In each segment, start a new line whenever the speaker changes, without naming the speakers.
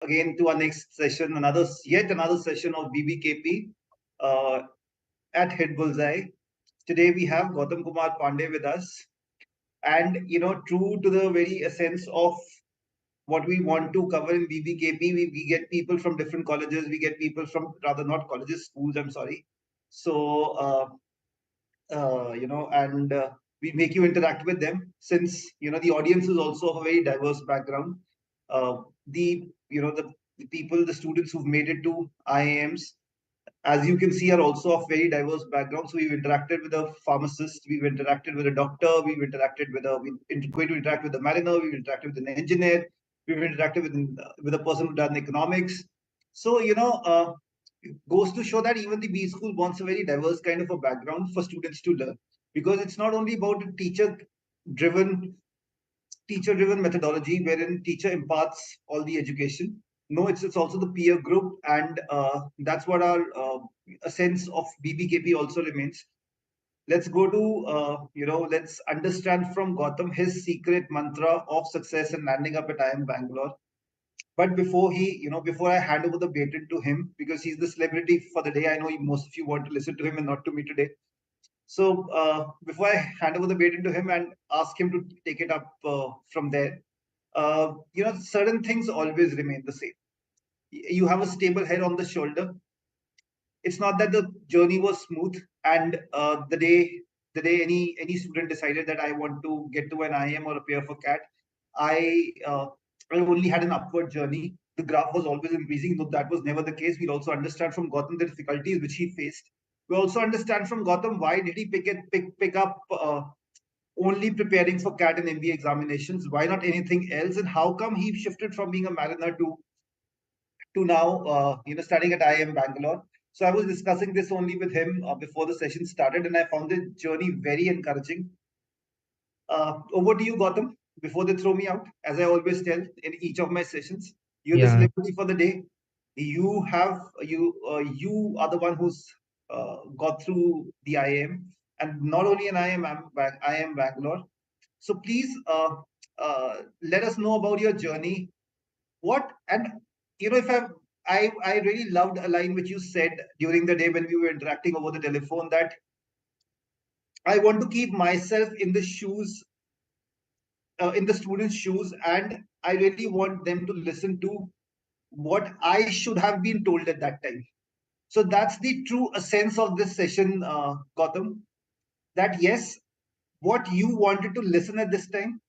again to our next session, yet another session of BBKP at Hitbullseye. Today we have Gautam Kumar Pandey with us, and true to the very essence of what we want to cover in BBKP, we get people from different colleges, we get people from rather not colleges, schools. I'm sorry. So and we make you interact with them since the audience is also of a very diverse background. The you know the people, the students who've made it to IIMs, as you can see, are also of very diverse backgrounds. So we've interacted with a pharmacist, we've interacted with a doctor, we're going to interact with a mariner, we've interacted with an engineer, we've interacted with a person who done economics. So it goes to show that even the B school wants a very diverse kind of a background for students to learn, because it's not only about a driven teacher driven methodology wherein teacher imparts all the education. No, it's also the peer group, and that's what our a sense of BBKP also remains. Let's go to let's understand from Gautam his secret mantra of success and landing up at IIM Bangalore. But before I hand over the baton to him, because he's the celebrity for the day, I know most of you want to listen to him and not to me today. So before I hand over the baton to him and ask him to take it up from there, certain things always remain the same. You have a stable head on the shoulder. It's not that the journey was smooth, and the day any student decided that I want to get to an IIM or appear for CAT, I I only had an upward journey. The graph was always increasing, though that was never the case. We'll also understand from Gautam the difficulties which he faced. We also understand from Gautam why did he pick up only preparing for CAT and MBA examinations? Why not anything else? And how come he shifted from being a mariner to now studying at IIM Bangalore? So I was discussing this only with him before the session started, and I found the journey very encouraging. Over to you, Gautam. Before they throw me out, as I always tell in each of my sessions, you're the
Yeah,
celebrity for the day. You are the one who's got through the IIM, and not only an IIM Bangalore. So please let us know about your journey. What and if I really loved a line which you said during the day when we were interacting over the telephone, that I want to keep myself in the students' shoes, and I really want them to listen to what I should have been told at that time. So that's the true essence of this session, Gautam. That yes, what you wanted to listen at this time,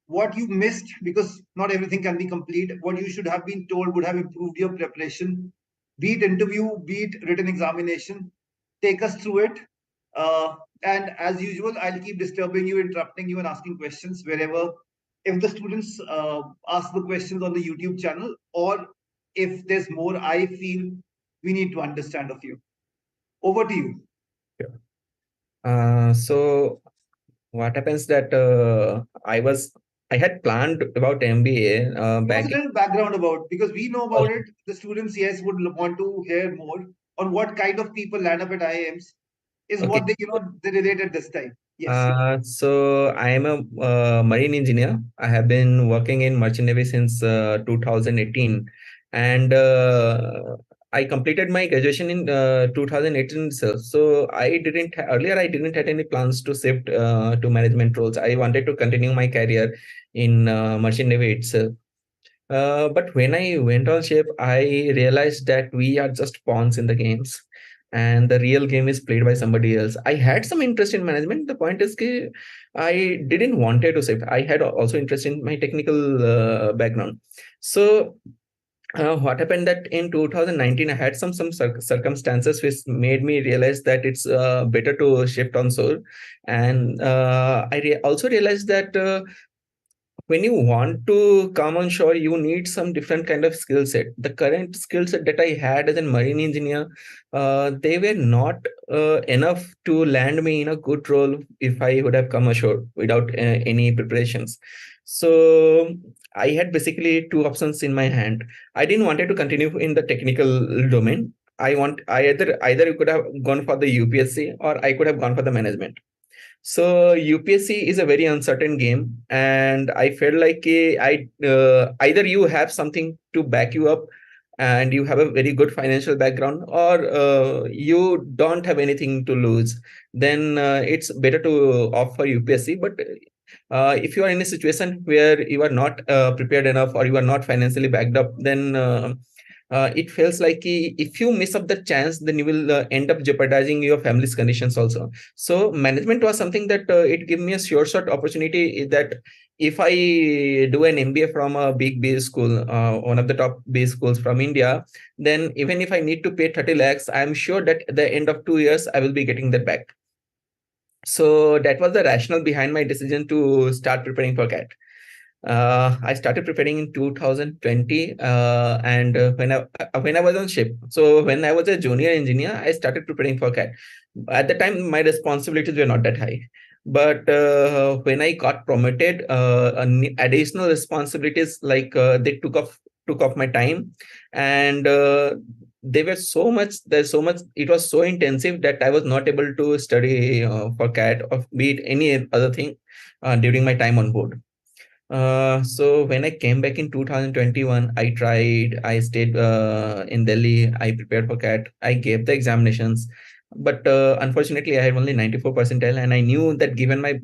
what you missed, because not everything can be complete, what you should have been told would have improved your preparation, be it interview, be it written examination. Take us through it. Uh, and as usual, I'll keep disturbing you, interrupting you, and asking questions wherever. If the students ask the questions on the YouTube channel, or if there's more I feel we need to understand of you. Over to you.
sure. So what happens that I had planned about MBA
Give us a
back.
little background about, because we know about it. The students, yes, would want to hear more on what kind of people land up at IIMs, is
Okay.
what they relate at this time. Yes.
So I am a marine engineer. I have been working in merchant navy since 2018, and I completed my graduation in 2018 itself. So earlier I didn't had any plans to shift to management roles. I wanted to continue my career in merchant navy itself. But when I went on ship, I realized that we are just pawns in the games, and the real game is played by somebody else. I had some interest in management. The point is, that I didn't wanted to shift. I had also interest in my technical background. So what happened that in 2019 I had some circumstances which made me realize that it's better to shift on shore, and also realized that. When you want to come on shore, you need some different kind of skill set. The current skill set that I had as a marine engineer, they were not enough to land me in a good role if I would have come ashore without any preparations. So I had basically two options in my hand. I didn't wanted to continue in the technical domain. I either could have gone for the UPSC or I could have gone for the management. So UPSC is a very uncertain game, and I felt like either you have something to back you up, and you have a very good financial background, or you don't have anything to lose. Then it's better to opt for UPSC. But if you are in a situation where you are not prepared enough, or you are not financially backed up, then it feels like if you miss up the chance, then you will end up jeopardizing your family's conditions also. So management was something that it gave me a sure shot opportunity, that if I do an MBA from a big B school, one of the top B schools from India, then even if I need to pay 30 lakhs, I'm sure that at the end of 2 years, I will be getting that back. So that was the rationale behind my decision to start preparing for CAT. I started preparing in 2020, and when I was on ship. So when I was a junior engineer, I started preparing for CAT. At the time, my responsibilities were not that high. But when I got promoted, additional responsibilities, like they took off my time, and they were so much. There's so much. It was so intensive that I was not able to study for CAT or be it any other thing during my time on board. So when I came back in 2021, I stayed in Delhi. I prepared for CAT. I gave the examinations, but unfortunately, I had only 94 percentile, and I knew that given my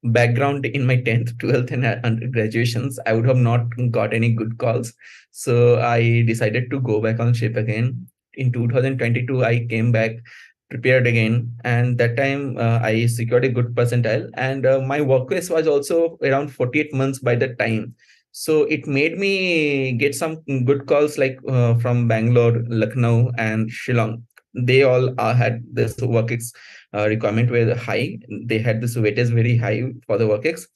background in my 10th, 12th, and graduations, I would have not got any good calls. So I decided to go back on ship again. In 2022, I came back, prepared again, and that time I secured a good percentile. And my workplace was also around 48 months by that time. So it made me get some good calls, like from Bangalore, Lucknow, and Shillong. They all had this requirement were high. They had this weightage very high for the workex.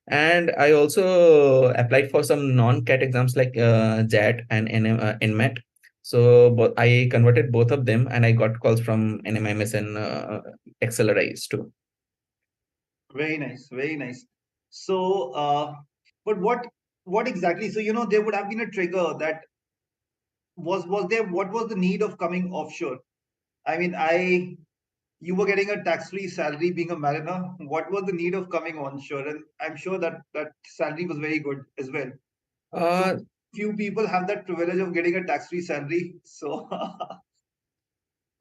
And I also applied for some non-CAT exams like JAT and NMAT. So I converted both of them, and I got calls from NMIMS and Accelerize too.
Very nice, very nice. So, but what exactly? So, there would have been a trigger that was there. What was the need of coming offshore? I mean, you were getting a tax-free salary being a mariner. What was the need of coming onshore? And I'm sure that that salary was very good as well. So
Uh,
few people have that privilege of getting a tax-free salary. So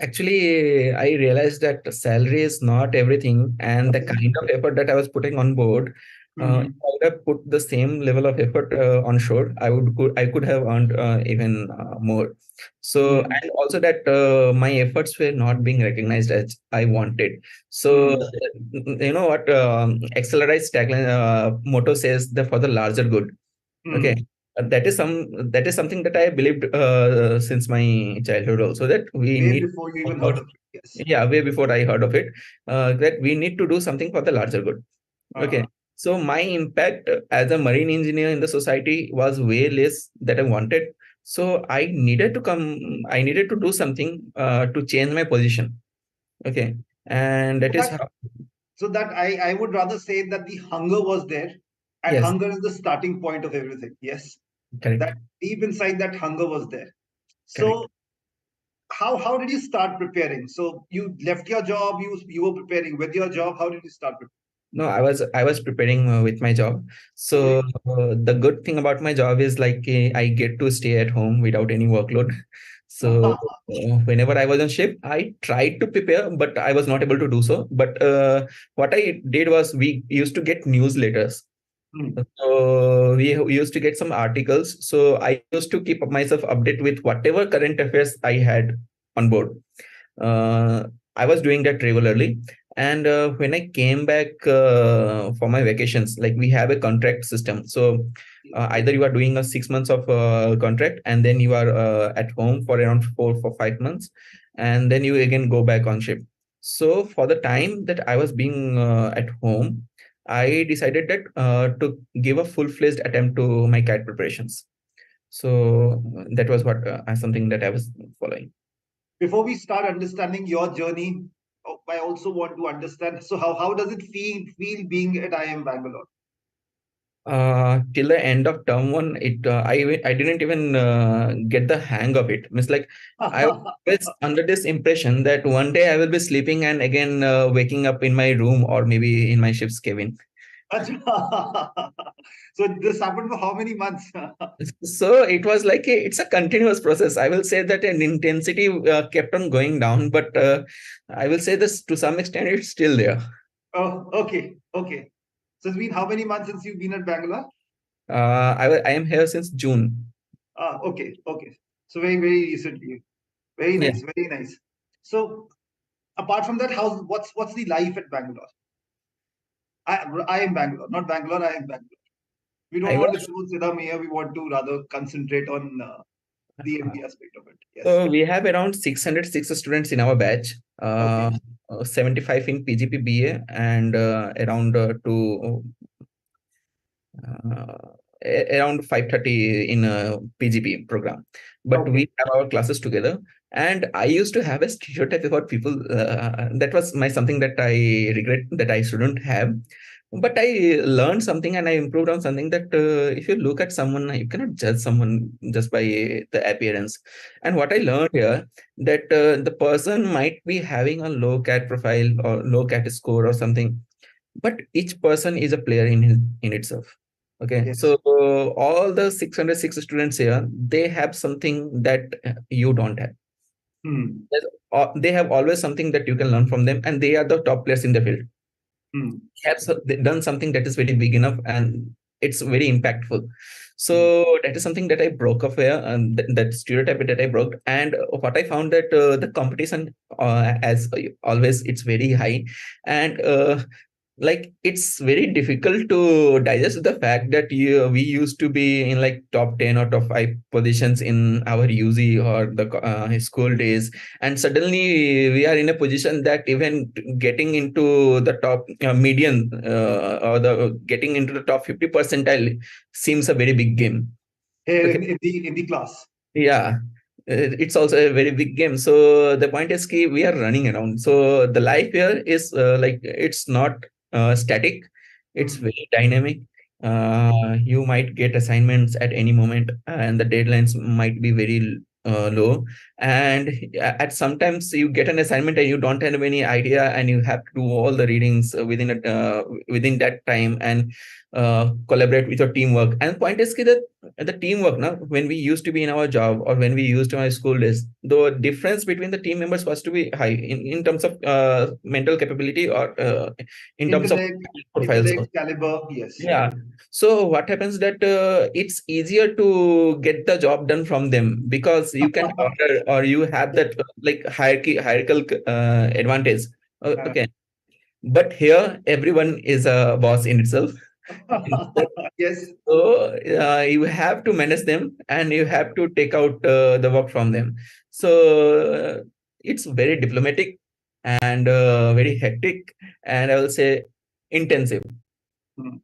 Actually, I realized that salary is not everything, and the kind of effort that I was putting on board, if
Mhm.
I would have put the same level of effort on shore, I could have earned even more. So,
Mhm.
and also that my efforts were not being recognized as I wanted. So,
Mhm.
you know what, Accelerize tagline motto says, the for the larger good. Okay.
Mhm.
That is something that I believed since my childhood also, that we
Way
need
before you
to
even heard
work.
of it. Yes.
Yeah, way before I heard of it, that we need to do something for the larger good.
Uh-huh.
Okay. So my impact as a marine engineer in the society was way less that I wanted. So I needed to do something to change my position. Okay. And
So
that is
that
how,
so that I would rather say that the hunger was there, and
yes,
hunger is the starting point of everything. Yes.
correct,
That deep inside that hunger was there.
correct.
So how did you start preparing? So you left your job, you were preparing with your job. How did you start
No, I was preparing with my job. So
preparing?
the good thing about my job is like I get to stay at home without any workload. So
Okay.
whenever I was on ship, I tried to prepare, but I was not able to do so. But what I did was we used to get newsletters.
Hmm.
So we used to get some articles. So I used to keep myself update with whatever current affairs I had on board. uh, I was doing that regularly. And when I came back for my vacations, like we have a contract system. So either you are doing a 6 months of contract, and then you are at home for around 4 for 5 months, and then you again go back on ship. So for the time that I was being at home, I decided that to give a full-fledged attempt to my CAT preparations. So that was what something that I was following.
Before we start understanding your journey, I also want to understand. So how does it feel being at IIM Bangalore?
Till the end of term one, I didn't even get the hang of it. Means like I was under this impression that one day I will be sleeping and again waking up in my room or maybe in my ship's cabin.
Achha. So this happened for how many months?
So it was like it's a continuous process. I will say that an intensity kept on going down, but I will say this to some extent it's still there.
Oh, okay, okay. So it's been how many months since you've been at Bangalore?
I am here since June.
Okay, okay. So very, very recently. Very
Yeah.
nice, very nice. So apart from that, what's the life at Bangalore? I am Bangalore, not Bangalore. I am Bangalore. We don't
I
want to
was
disclose Siddham here. We want to rather concentrate on the
uh,
MBA aspect of it. Yes.
so we have around 606 students in our batch,
Okay.
75 in PGP BA and around around 530 in a PGP program. But
Okay.
we have our classes together. And I used to have a stereotype about people. That was my something that I regret that I shouldn't have. But I learned something and I improved on something that if you look at someone, you cannot judge someone just by the appearance. And what I learned here that the person might be having a low cat profile or low cat score or something, but each person is a player in itself. Okay,
Yes.
so all the 606 students here, they have something that you don't have.
Hmm.
They have always something that you can learn from them, and they are the top players in the field.
Hmm.
Have done something that is very big enough and it's very impactful.
Hmm.
So that is something that I broke off here, and that stereotype that I broke. And what I found that the competition, as always, it's very high, and like it's very difficult to digest the fact that we used to be in like top 10 or top 5 positions in our UZ or the school days, and suddenly we are in a position that even getting into the top median or the getting into the top 50 percentile seems a very big game.
Here
Okay.
in the class.
Yeah, it's also a very big game. So the point is, key, we are running around. So the life here is like it's not static; it's
Hmm.
very dynamic. You might get assignments at any moment, and the deadlines might be very low. And at sometimes you get an assignment and you don't have any idea, and you have to do all the readings within that time and collaborate with your teamwork. And point is, key, that the teamwork now when we used to be in our job or when we used to our school days, the difference between the team members was to be high in terms of mental capability or in terms of
Intellect,
profiles
intellect,
also.
caliber. Yes.
Yeah, so what happens that it's easier to get the job done from them because you can order or you have that like hierarchical advantage. Okay, but here everyone is a boss in itself.
Yes.
So you have to manage them and you have to take out the work from them. So it's very diplomatic and very hectic and I will say intensive.
Hmm.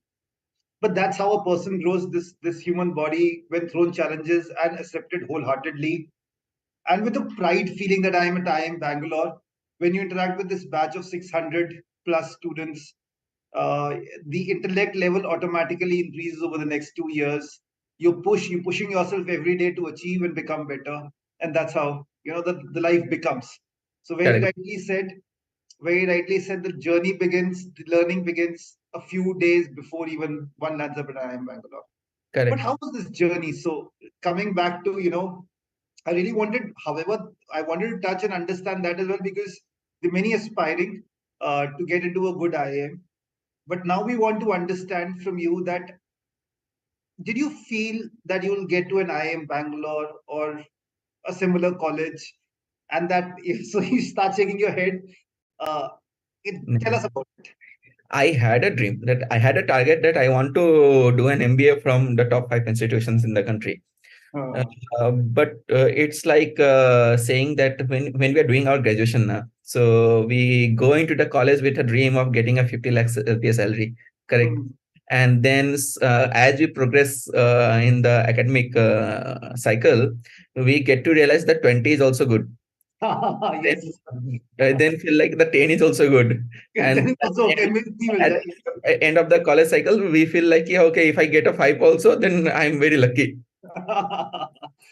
But that's how a person grows. This human body when thrown challenges and accepted wholeheartedly, and with a pride feeling that I am at IIM Bangalore. When you interact with this batch of 600 plus students, uh, the intellect level automatically increases over the next 2 years. You're pushing yourself every day to achieve and become better, and that's how the life becomes. So
Correct,
very rightly said, the journey begins, the learning begins a few days before even one lands up at IIM Bangalore. But
correct,
how was this journey? So coming back to I really wanted, however, I wanted to touch and understand that as well because the many aspiring to get into a good IIM. But now we want to understand from you that did you feel that you'll get to an IIM Bangalore or a similar college, and that if so you start shaking your head. Uh, Tell us
correct.
about it.
I had a dream that I had a target that I want to do an MBA from the top 5 institutions in the country. Uh,
Uh,
but it's like saying that when we are doing our graduation now, so we go into the college with a dream of getting a 50 lakhs LPA salary, correct?
mm,
And then as we progress in the academic cycle, we get to realize that 20 is also good.
Yes.
Then feel like the 10 is also good. And
Then it's also okay.
at,
Maybe we will,
at
right?
the end of the college cycle, we feel like, yeah, okay, if I get a 5 also, then I'm very lucky.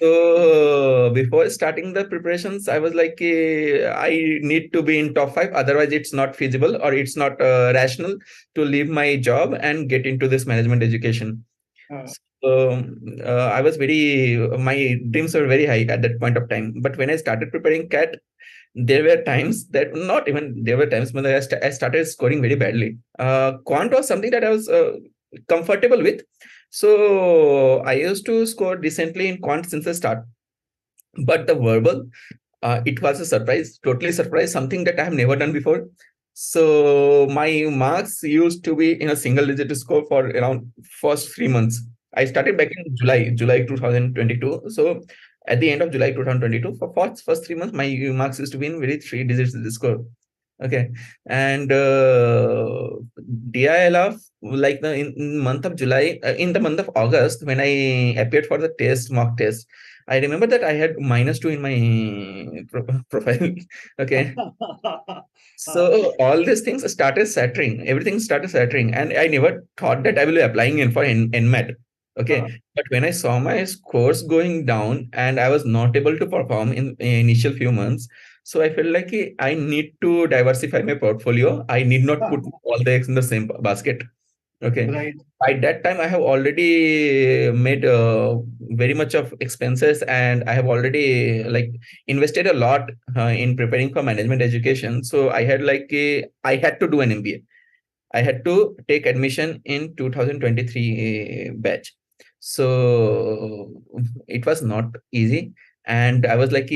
So before starting the preparations, I was like, I need to be in top 5. Otherwise, it's not feasible or it's not rational to leave my job and get into this management education.
Uh,
So I was my dreams were very high at that point of time. But when I started preparing CAT, there were times that not even there were times when I started scoring very badly. Quant was something that I was comfortable with. So I used to score decently in quant since the start. But the verbal, it was a surprise, totally surprise, something that I have never done before. So my marks used to be in a single digit score for around first 3 months. I started back in July 2022. So at the end of July 2022, for first 3 months, my marks used to be in very three digits score. Okay, and DILF, like in month of July, in the month of August, when I appeared for the mock test, I remember that I had -2 in my profile. Okay, so all these things started shattering. Everything started shattering, and I never thought that I will be applying in for NMAT. Okay, but when I saw my scores going down and I was not able to perform in initial few months, so I felt like I need to diversify my portfolio. I need not put all the eggs in the same basket. Okay.
right.
By that time, I have already made very much of expenses, and I have already like invested a lot in preparing for management education. So I had to do an MBA. I had to take admission in 2023 batch. So it was not easy. And I was like,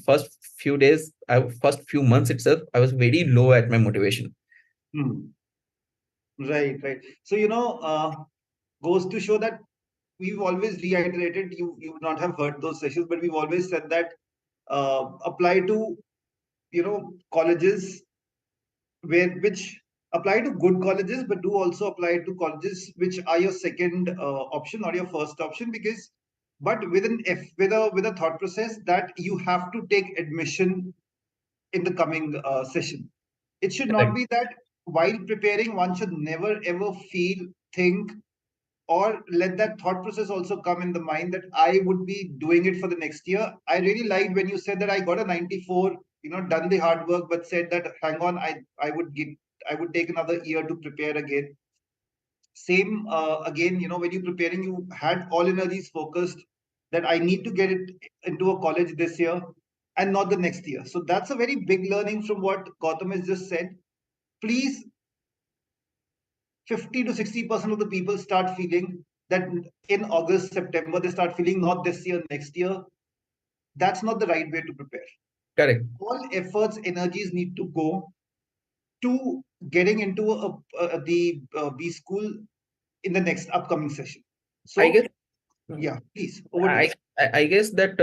first few months itself, I was very low at my motivation.
Hmm. Right, right. So, goes to show that we've always reiterated, you would not have heard those sessions, but we've always said that apply to, colleges which apply to good colleges, but do also apply to colleges which are your second option or your first option, because but with an if with a thought process that you have to take admission in the coming session. It should not
Correct.
be that while preparing, one should never ever feel, think, or let that thought process also come in the mind that I would be doing it for the next year. I really liked when you said that I got a 94, done the hard work, but said that hang on, I would take another year to prepare again. Same again, when you're preparing, you had all energies focused that I need to get it into a college this year and not the next year. So that's a very big learning from what Gautam has just said. Please, 50 to 60% of the people start feeling that in August, September, they start feeling not this year, next year. That's not the right way to prepare.
Correct.
All efforts, energies need to go to getting into the B school in the next upcoming session.
I guess
So, yeah, please, over to
I
you.
I guess that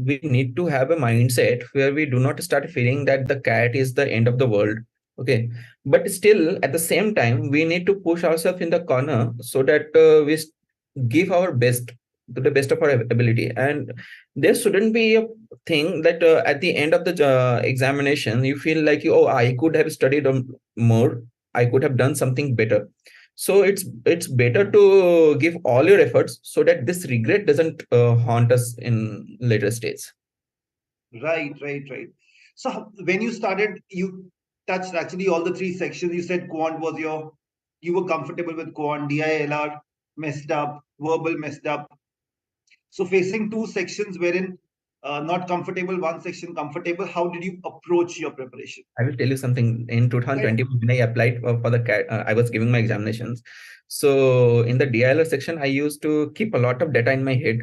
we need to have a mindset where we do not start feeling that the cat is the end of the world. Okay, but still at the same time we need to push ourselves in the corner so that give our best to the best of our ability, and there shouldn't be a thing that at the end of the examination you feel like, oh, I could have studied more, I could have done something better. So it's better to give all your efforts so that this regret doesn't haunt us in later stages.
Right, right, right. So when you started, you touched actually all the three sections. You said quant was you were comfortable with quant, DILR messed up, verbal messed up. So facing two sections wherein not comfortable, one section comfortable, how did you approach your preparation?
I will tell you something. In
Right.
2020, when I applied for the CAT, I was giving my examinations. So in the DILR section, I used to keep a lot of data in my head.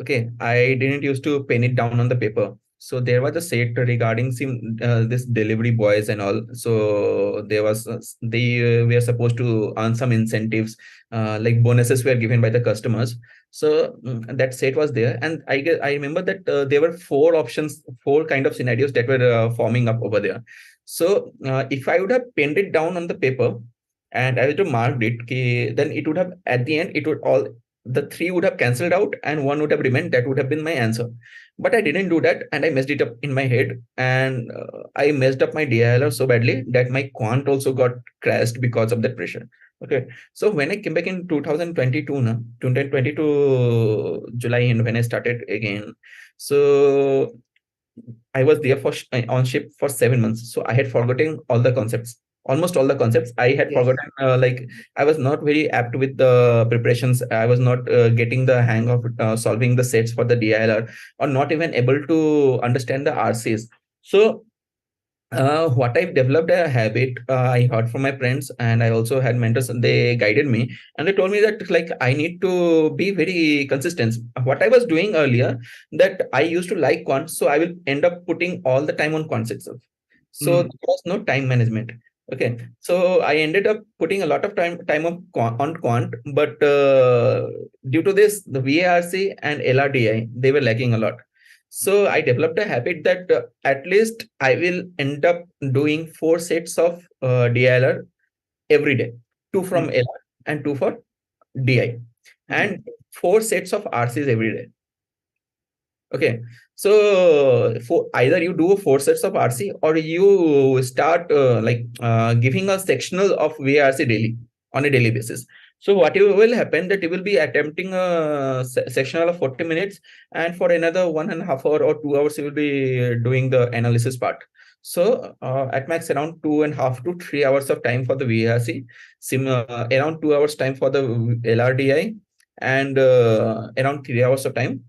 Okay, I didn't used to pen it down on the paper. So there was a set regarding this delivery boys and all. So there was they were supposed to earn some incentives, like bonuses were given by the customers. So that set was there, and I remember that there were four options, four kind of scenarios that were forming up over there. So if I would have penned it down on the paper and I would have marked it, then it would have at the end it would all the three would have cancelled out and one would have remained. That would have been my answer. But I didn't do that, and I messed it up in my head, and I messed up my DILR so badly that my quant also got crashed because of that pressure. Okay, so when I came back in 2022, 2022 July, and when I started again, so I was there for on ship for 7 months. So I had forgotten all the concepts, almost all the concepts. I had
Yes.
forgotten, like I was not very apt with the preparations. I was not getting the hang of solving the sets for the DILR, or not even able to understand the RCs. So what I've developed a habit, I heard from my friends, and I also had mentors, and they guided me, and they told me that like I need to be very consistent. What I was doing earlier, that I used to like quant, so I will end up putting all the time on quant itself. So
Mm.
there was no time management. Okay, so I ended up putting a lot of time on quant, but due to this, the VARC and LRDI, they were lacking a lot. So I developed a habit that at least I will end up doing 4 sets of DILR every day, two from
Mm.
LR and two for DI,
Mm.
and 4 sets of RCs every day. Okay, so for either you do 4 sets of RC, or you start giving a sectional of VRC daily on a daily basis. So what you will happen that you will be attempting a sectional of 40 minutes, and for another 1.5 hour or 2 hours you will be doing the analysis part. So at max around 2.5 to 3 hours of time for the VRC, around 2 hours time for the LRDI, and around 3 hours of time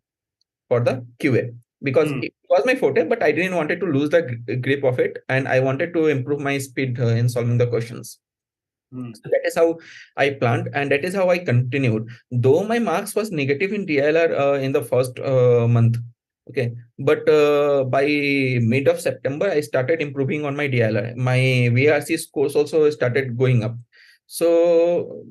for the QA, because
Mm.
it was my forte, but I didn't wanted to lose the grip of it, and I wanted to improve my speed in solving the questions.
Mm.
So that is how I planned, and that is how I continued. Though my marks was negative in DLR in the first month, okay, but by mid of September, I started improving on my DLR. My VRC scores also started going up. So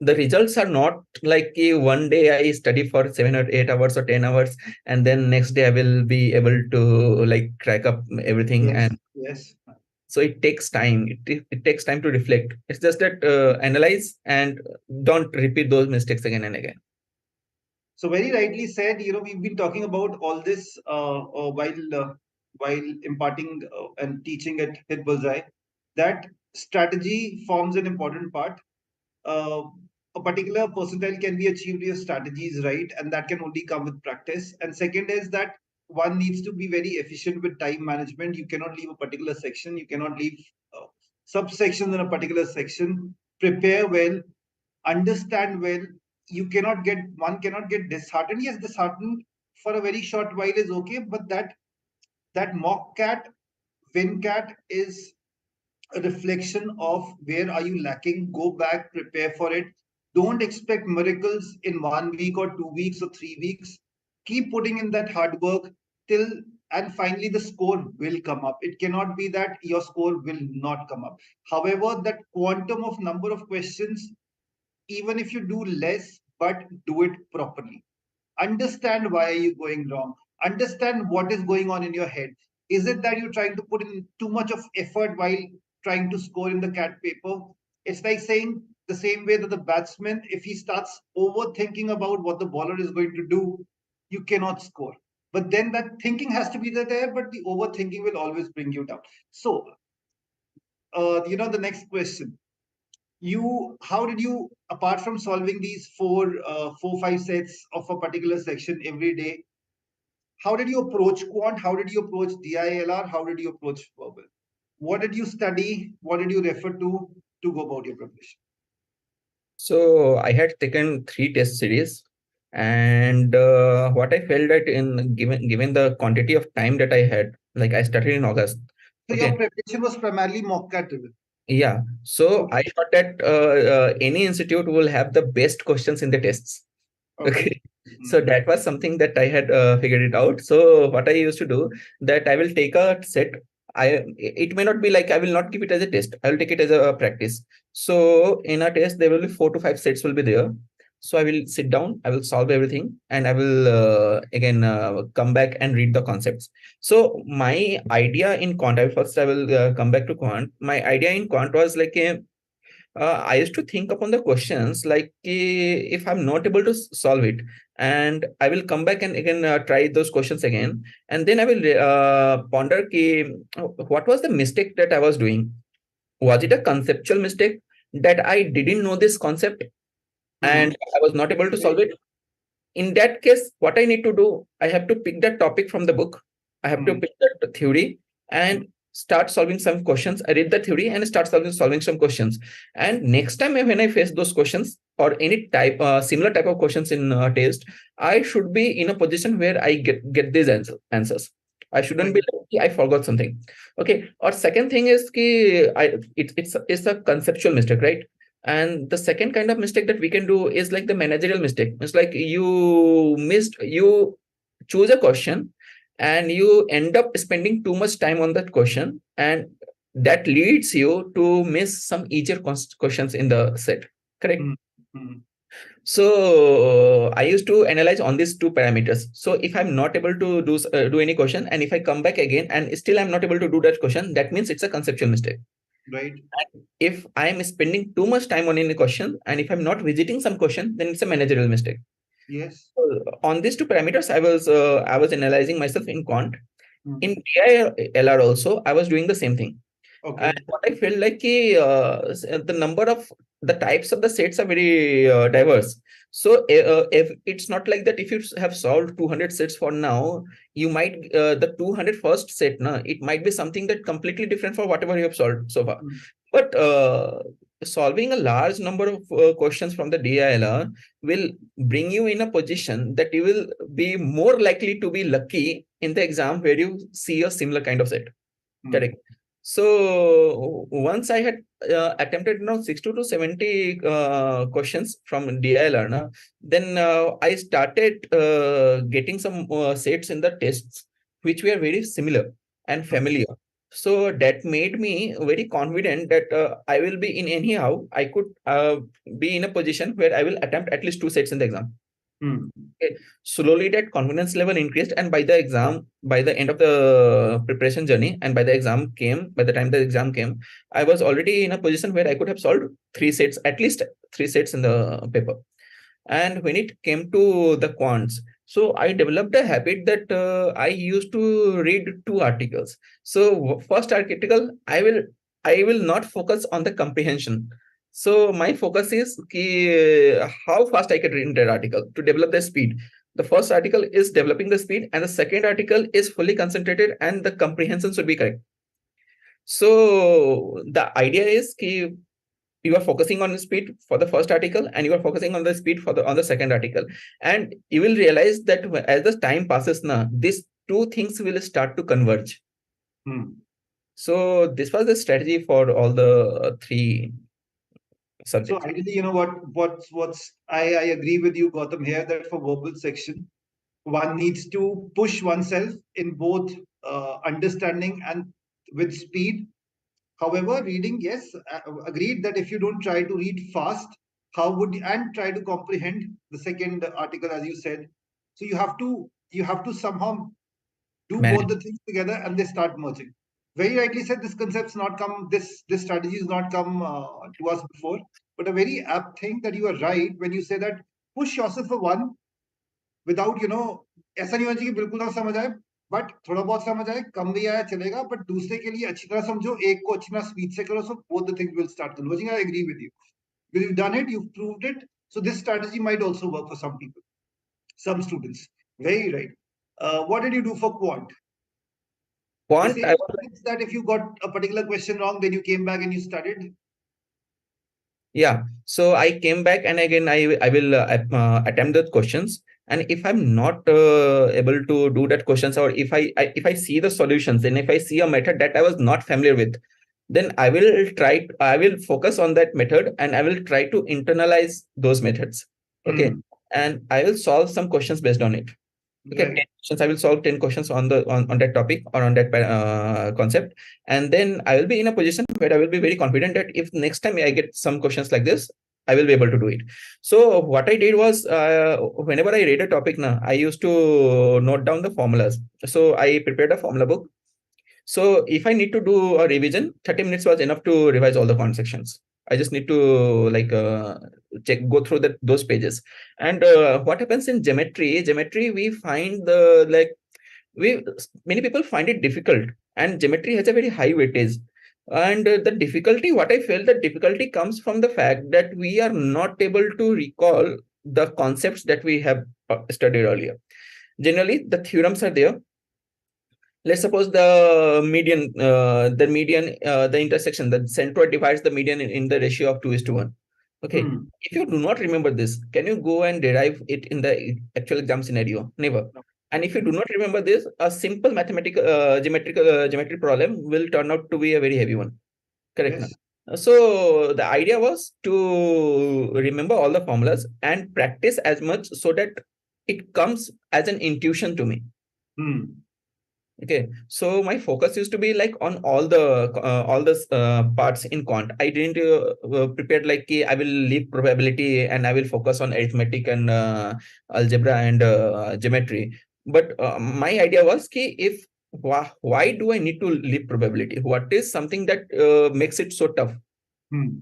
the results are not like one day I study for 7 or 8 hours or 10 hours, and then next day I will be able to like crack up everything.
Yes.
And
Yes.
so it takes time. It takes time to reflect. It's just that analyze and don't repeat those mistakes again and again.
So very rightly said. We've been talking about all this while imparting and teaching at Hitbullseye. That strategy forms an important part. uh, a particular percentile can be achieved if strategy is right, and that can only come with practice. And second is that one needs to be very efficient with time management. You cannot leave a particular section, you cannot leave subsections in a particular section. Prepare well, understand well. One cannot get disheartened. Yes, disheartened for a very short while is okay, but that mock cat, win cat is a reflection of where are you lacking. Go back, prepare for it. Don't expect miracles in 1 week or 2 weeks or 3 weeks. Keep putting in that hard work till, and finally the score will come up. It cannot be that your score will not come up. However, that quantum of number of questions, even if you do less, but do it properly. Understand why are you going wrong. Understand what is going on in your head. Is it that you're trying to put in too much of effort while trying to score in the cat paper? It's like saying the same way that the batsman, if he starts overthinking about what the bowler is going to do, you cannot score. But then that thinking has to be there, but the overthinking will always bring you down. So the next question, how did you, apart from solving these 5 sets of a particular section every day, how did you approach quant? How did you approach DILR? How did you approach verbal? What did you study? What did you refer to go about your preparation?
So I had taken 3 test series, and what I felt that in given the quantity of time that I had, like I started in August.
So your
Okay.
preparation was primarily mock cat driven.
Yeah. So I
Okay.
thought that any institute will have the best questions in the tests.
Okay.
Okay. So
Mm.
that was something that I had figured it out. So what I used to do, that I will take a set. It may not be like, I will not give it as a test. I will take it as a practice. So in a test, there will be 4 to 5 sets will be there. So I will sit down, I will solve everything, and I will again come back and read the concepts. So my idea in quant, first I will come back to quant. My idea in quant was like I used to think upon the questions like if I'm not able to solve it, and I will come back and again try those questions again, and then I will ponder what was the mistake that I was doing. Was it a conceptual mistake that I didn't know this concept
Hmm.
and I was not able to solve
Right.
it? In that case, what I need to do, I have to pick that topic from the book. I have to
Hmm.
pick that theory
Hmm.
and start solving some questions. I read the theory and start solving some questions. And next time when I face those questions or any type similar type of questions in test, I should be in a position where I get these answers. I shouldn't be
Right.
like, I forgot something. Okay. Or second thing is it's a conceptual mistake, right? And the second kind of mistake that we can do is like the managerial mistake. It's like you choose a question and you end up spending too much time on that question, and that leads you to miss some easier questions in the set. Correct.
Hmm. Hmm.
So I used to analyze on these two parameters. So if I'm not able to do any question, and if I come back again and still I'm not able to do that question, that means it's a conceptual mistake.
Right.
If I'm spending too much time on any question and if I'm not visiting some question, then it's a managerial mistake.
Yes.
So on these two parameters, I was analyzing myself in quant.
Hmm.
In DILR also, I was doing the same thing. And
Okay.
what I felt like the number of the types of the sets are very diverse. So if it's not like that, if you have solved 200 sets for now, you might the 201st set, na, it might be something that completely different for whatever you have solved so far.
Hmm.
But solving a large number of questions from the DILR will bring you in a position that you will be more likely to be lucky in the exam where you see a similar kind of set.
Hmm.
Correct. So once I had attempted 60 to 70 questions from DILR, na, then I started getting some sets in the tests which were very similar and familiar. So that made me very confident that I will be in anyhow, I could be in a position where I will attempt at least two sets in the exam.
Hmm.
Okay. Slowly that confidence level increased, and by the exam, by the end of the preparation journey, and by the time the exam came, I was already in a position where I could have solved three sets, at least three sets in the paper. And when it came to the quants, so I developed a habit that I used to read two articles. So first article, I will not focus on the comprehension. So my focus is how fast I can read that article to develop the speed. The first article is developing the speed, and the second article is fully concentrated, and the comprehension should be correct. So the idea is you are focusing on the speed for the first article and you are focusing on the speed for the on the second article, and you will realize that as the time passes now, these two things will start to converge.
Hmm.
So this was the strategy for all the three
So
subjects.
ideally, what's I agree with you, Gautam, here that for verbal section, one needs to push oneself in both understanding and with speed. However, reading, yes, agreed that if you don't try to read fast, how would you, and try to comprehend the second article, as you said. So you have to somehow do
Man,
both the things together, and they start merging. Very rightly said. This concept's not come. This strategy has not come to us before, but a very apt thing that you are right when you say that push yourself for one without ऐसा नहीं होना चाहिए कि बिल्कुल ना समझ आए but थोड़ा बहुत समझ आए कम भी आया चलेगा बट दूसरे के लिए अच्छी तरह समझो एक को अच्छी तरह स्पीड से करो so both the things will start converging I agree with you because you've done it, you've proved it. So this strategy might also work for some people, some students. Very right. What did you do for quant? The
quant,
same methods that if you got a particular question wrong, then you came back and you studied.
yeah. So I came back and again I will attempt the questions. And if I'm not able to do that questions, or if I see the solutions, and if I see a method that I was not familiar with, then I will focus on that method and I will try to internalize those methods. Okay.
Hmm.
And I will solve some questions based on it. Okay, 10
Right.
questions. I will solve 10 questions on the on that topic or on that concept. And then I will be in a position where I will be very confident that if next time I get some questions like this, I will be able to do it. So what I did was whenever I read a topic now, I used to note down the formulas. So I prepared a formula book. So if I need to do a revision, 30 minutes was enough to revise all the quant sections. I just need to like go through those pages. And what happens in geometry, we find the like we many people find it difficult, and geometry has a very high weightage. And the difficulty, what I felt, the difficulty comes from the fact that we are not able to recall the concepts that we have studied earlier. Generally, the theorems are there. Let's suppose the intersection, the centroid divides the median in the ratio of 2:1. Okay.
Hmm.
If you do not remember this, can you go and derive it in the actual exam scenario? Never.
No.
And if you do not remember this, a simple mathematical geometry problem will turn out to be a very heavy one. Correct.
Yes.
So the idea was to remember all the formulas and practice as much so that it comes as an intuition to me.
Hmm.
Okay, so my focus used to be like on all the parts in quant. I didn't prepare like I will leave probability and I will focus on arithmetic and algebra and geometry. But my idea was if why do I need to leave probability? What is something that makes it so tough?
Hmm.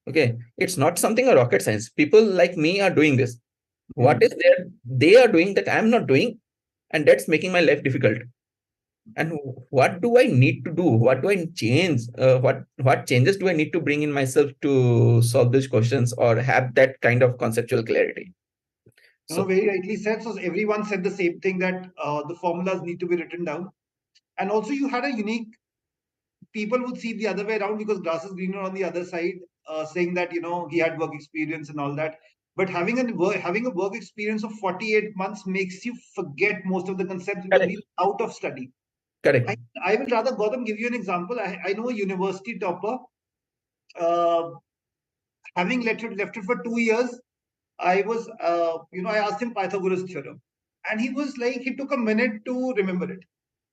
Okay, it's not something a rocket science. People like me are doing this. What
Hmm.
is there they are doing that I'm not doing, and that's making my life difficult. And what do I need to do? What do I change? What changes do I need to bring in myself to solve these questions or have that kind of conceptual clarity?
You know,
So
very rightly said. So everyone said the same thing, that the formulas need to be written down. And also, you had a unique, people would see the other way around because grass is greener on the other side, saying that, he had work experience and all that. But having a work experience of 48 months makes you forget most of the concepts because
correct,
we are out of study.
correct,
I will rather, Gautam, give you an example. I know a university topper, uh, having left it for 2 years. I asked him Pythagoras theorem, and he was like, he took a minute to remember it.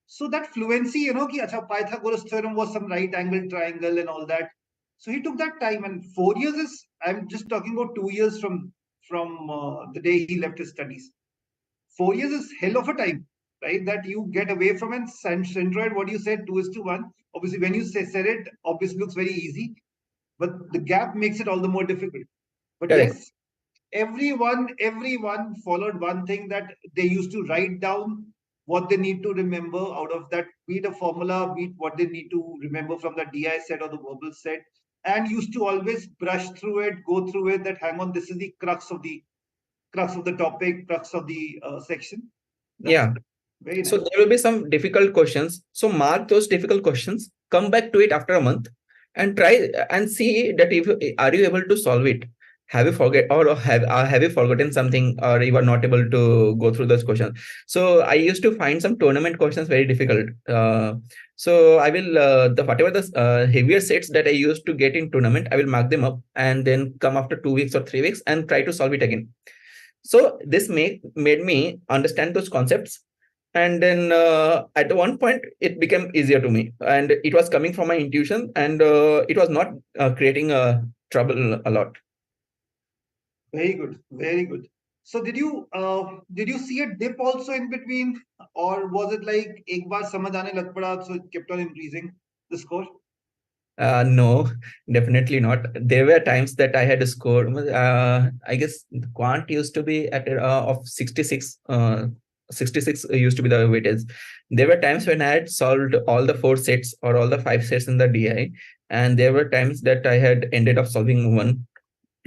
So that fluency, ki acha, Pythagoras theorem was some right angle triangle and all that. So he took that time, and 4 years is, I'm just talking about 2 years from the day he left his studies. 4 years is hell of a time, right? That you get away from, and centroid, what you said, 2:1. Obviously, when you said it, obviously looks very easy, but the gap makes it all the more difficult. But
correct,
yes, everyone followed one thing, that they used to write down what they need to remember out of that, be it a formula, be it what they need to remember from the DI set or the verbal set, and used to always brush through it, go through it, that hang on, this is the crux of the topic, crux of the section. That's
yeah.
very
So
nice.
there will be some difficult questions. So mark those difficult questions, come back to it after a month, and try and see that if are you able to solve it. Have you forget or have you forgotten something, or you are not able to go through those questions? So I used to find some tournament questions very difficult. So I will the whatever the heavier sets that I used to get in tournament, I will mark them up and then come after 2 weeks or 3 weeks and try to solve it again. So this made me understand those concepts, and then at one point it became easier to me, and it was coming from my intuition, and it was not creating trouble a lot.
Very good, very good. So did you see a dip also in between, or was it like एक बार समझ आने लग पड़ा, so it kept on increasing the score?
No, definitely not. There were times that I had scored. I guess the quant used to be at of 66. 66 used to be the weightage. There were times when I had solved all the 4 sets or all the 5 sets in the DI, and there were times that I had ended up solving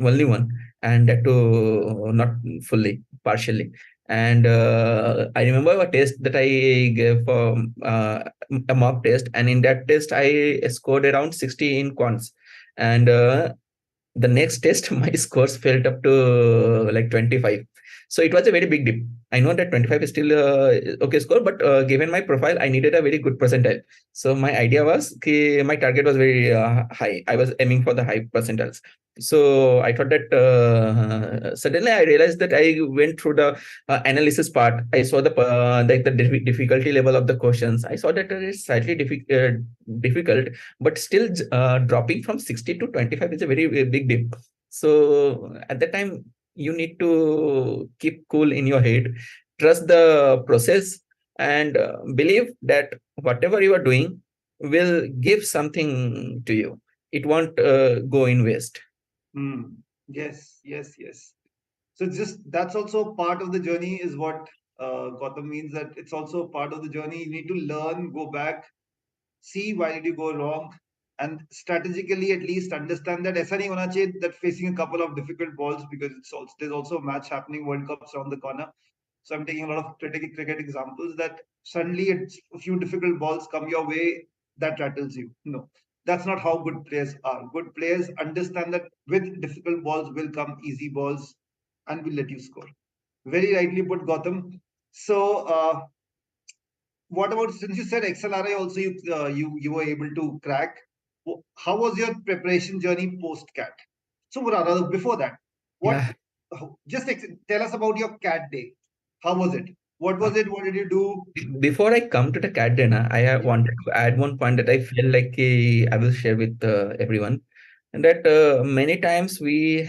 only one, and that too not fully, partially. And I remember a test that I gave for a mock test, and in that test I scored around 60 in quants. And the next test my scores fell up to like 25. So it was a very big dip. I know that 25 is still okay score, but given my profile I needed a very good percentile. So my idea was my target was very high. I was aiming for the high percentiles. So I thought that suddenly I realized that I went through the analysis part. I saw the difficulty level of the questions. I saw that it is slightly difficult, but still dropping from 60 to 25 is a very big dip. So at that time you need to keep cool in your head, trust the process, and believe that whatever you are doing will give something to you. it won't go in waste.
Yes, yes, yes. So just that's also part of the journey, is what Gautam means, that it's also part of the journey. You need to learn, go back, see why did you go wrong, and strategically at least understand that ऐसा नहीं होना चाहिए that facing a couple of difficult balls, because there's also a match happening, World Cups around the corner. So I'm taking a lot of cricket examples, that suddenly a few difficult balls come your way, that rattles you. No, that's not how good players are. Good players understand that with difficult balls will come easy balls, and will let you score. Very rightly put, Gautam. So, what about, since you said XLRI also, you were able to crack? How was your preparation journey post CAT? So rather before that, what?
Yeah.
Just tell us about your CAT day. How was it? What was it? What did you do?
Before I come to the cat dinner, I
Yeah.
wanted to add one point that I feel like I will share with everyone, and that many times we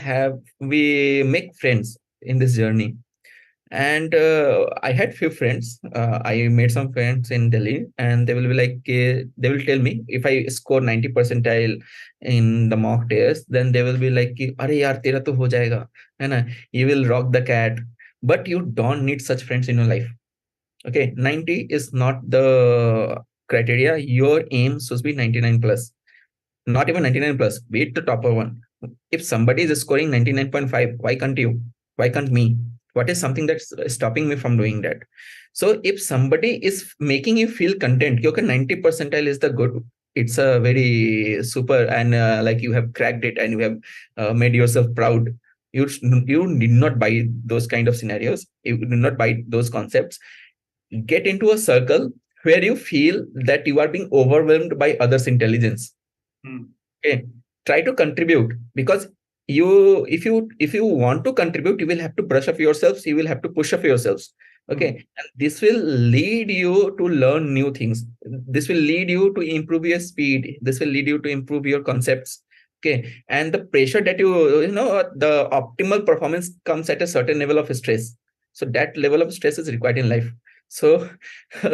make friends in this journey. And I had few friends. I made some friends in Delhi, and they will be like, they will tell me if I score 90 percentile in the mock test, then they will be like, "अरे यार तेरा तो हो जाएगा, है ना? You will rock the cat." But you don't need such friends in your life. Okay, 90 is not the criteria. Your aim should be 99 plus, not even 99 plus, be it the topper one. If somebody is scoring 99.5, why can't you? Why can't me? What is something that's stopping me from doing that? So if somebody is making you feel content, okay, 90 percentile is the good. It's a very super, and like you have cracked it and you have made yourself proud. You need not buy those kind of scenarios. You do not buy those concepts. Get into a circle where you feel that you are being overwhelmed by others' intelligence. Okay, try to contribute, because if you want to contribute, you will have to brush up yourselves, you will have to push up yourselves. Okay, and this will lead you to learn new things. This will lead you to improve your speed. This will lead you to improve your concepts. Okay, and the pressure that the optimal performance comes at a certain level of stress. So that level of stress is required in life. So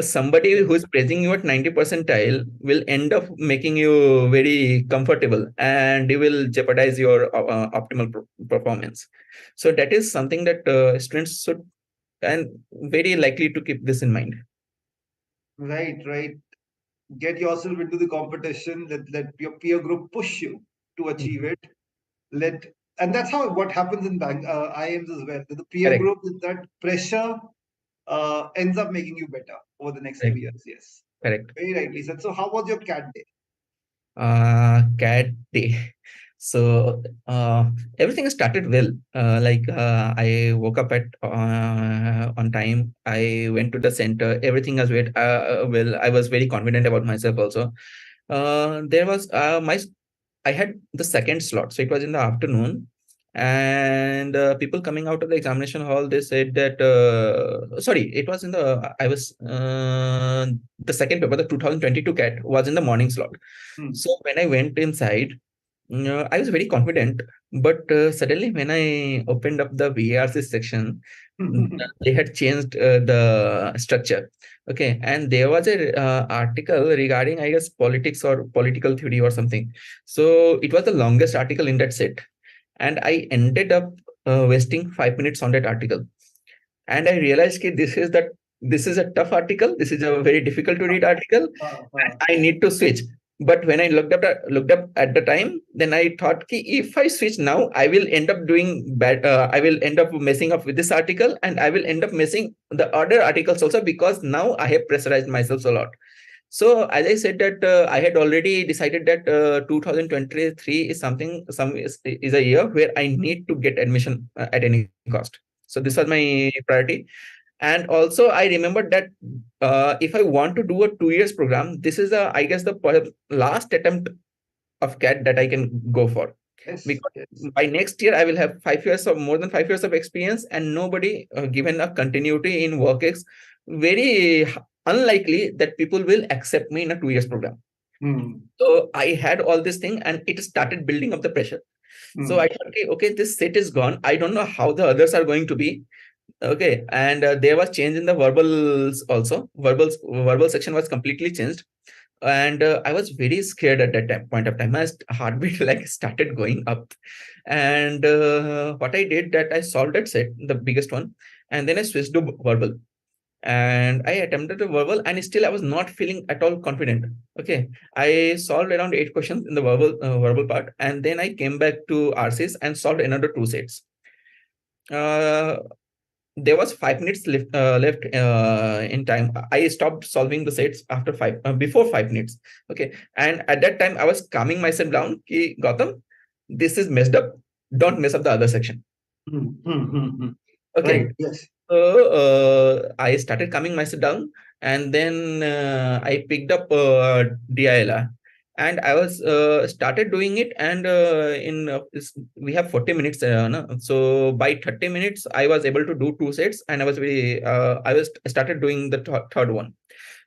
somebody who is praising you at 90 percentile will end up making you very comfortable, and you will jeopardize your optimal performance. So that is something that students should, and very likely to keep this in mind.
Right, right. Get yourself into the competition. Let your peer group push you to achieve it. Let And that's how what happens in IIMs as well. The peer
Correct,
group, that pressure ends up making you better over the next few
correct,
years. Yes,
correct.
very rightly said. So, how was your CAT day?
Cat day. So everything started well. I woke up at on time. I went to the center. Everything was well. I was very confident about myself also. There was I had the second slot, so it was in the afternoon, and people coming out of the examination hall, they said that sorry, it was in the I was the second paper, the 2022 cat was in the morning slot.
Hmm.
So when I went inside, I was very confident, but suddenly when I opened up the VARC section, they had changed the structure. Okay, and there was a article regarding, I guess, politics or political theory or something. So it was the longest article in that set, and I ended up wasting 5 minutes on that article. And I realized that this is a tough article. This is a very difficult to read article. I need to switch. But when I looked up at the time, then I thought, ki, if I switch now, I will end up doing bad. I will end up messing up with this article, and I will end up messing the other articles also, because now I have pressurized myself a lot. So as I said that I had already decided that 2023 is is a year where I need to get admission at any cost. So this was my priority. And also I remembered that if I want to do a 2 years program, this is I guess the last attempt of CAT that I can go for,
Yes,
because
yes.
by next year I will have 5 years of more than 5 years of experience, and nobody given a continuity in work very unlikely that people will accept me in a 2 years program.
Hmm.
So I had all this thing, and it started building up the pressure. So I
Hmm.
thought, okay, this set is gone. I don't know how the others are going to be. Okay, and there was change in the verbals also. Verbal section was completely changed. and I was very scared at that point of time. My heartbeat like started going up, and what I did that I solved that set, the biggest one, and then I switched to verbal, and I attempted the verbal, and still I was not feeling at all confident. Okay, I solved around 8 questions in the verbal part, and then I came back to RCs and solved another two sets. Uh, there was 5 minutes left in time. I stopped solving the sets after before 5 minutes. Okay, and at that time I was calming myself down. Ki, Gautam, this is messed up. Don't mess up the other section. Okay.
Right. Yes.
So I started calming myself down, and then I picked up DILR, and I was started doing it. And we have 40 minutes, no? So by 30 minutes, I was able to do two sets, and I was started doing the third one.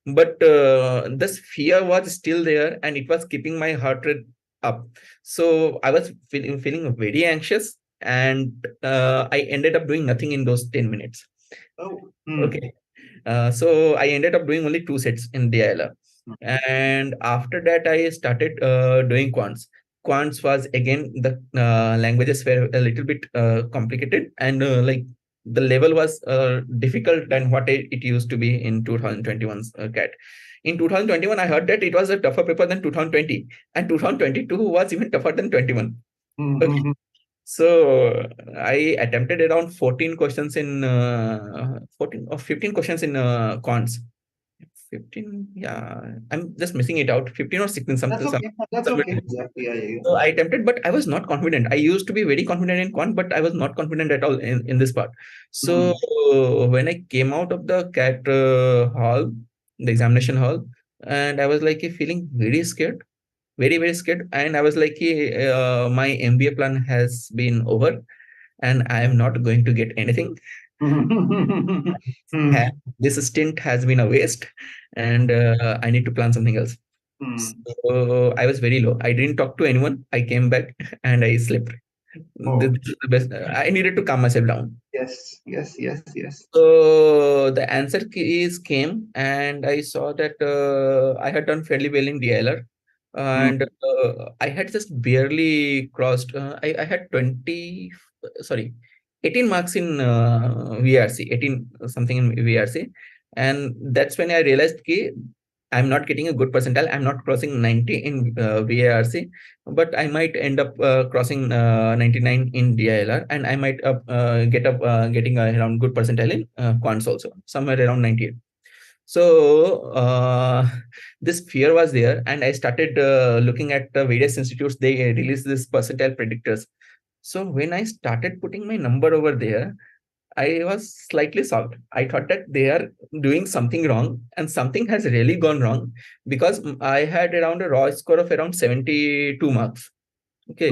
But this fear was still there, and it was keeping my heart rate up. So I was feeling very anxious, and I ended up doing nothing in those 10 minutes.
Oh.
Okay. So I ended up doing only two sets in DILR. And after that, I started doing quants. Quants was again, the languages were a little bit complicated, and like the level was difficult than what it used to be in 2021's CAT. In 2021, I heard that it was a tougher paper than 2020, and 2022 was even tougher than 21. Okay. So I attempted around 14 questions in 14 or 15 questions in quants. 15, yeah. I'm just missing it out. 15 or 16,
That's okay. That's
somewhere.
okay. Exactly. Yeah.
So I attempted, but I was not confident. I used to be very confident in quant, but I was not confident at all in this part. So when I came out of the CAT hall, the examination hall, and I was like feeling very scared, very scared. And I was like, my MBA plan has been over, and I am not going to get anything. This stint has been a waste, and I need to plan something else. So I was very low. I didn't talk to anyone. I came back and I slept. This
Oh.
is the best. I needed to calm myself down.
Yes. Yes. Yes. Yes.
So the answer keys came, and I saw that I had done fairly well in DLR, and I had just barely crossed. I had 20, sorry, 18 marks in VRC, 18 something in VRC, and that's when I realized that I'm not getting a good percentile. I'm not crossing 90 in VARC, but I might end up crossing 99 in DILR, and I might getting around good percentile in quants also, somewhere around 98. So this fear was there, and I started looking at the various institutes. They release this percentile predictors. So when I started putting my number over there, I was slightly shocked. I thought that they are doing something wrong, and something has really gone wrong, because I had around a raw score of around 72 marks. Okay.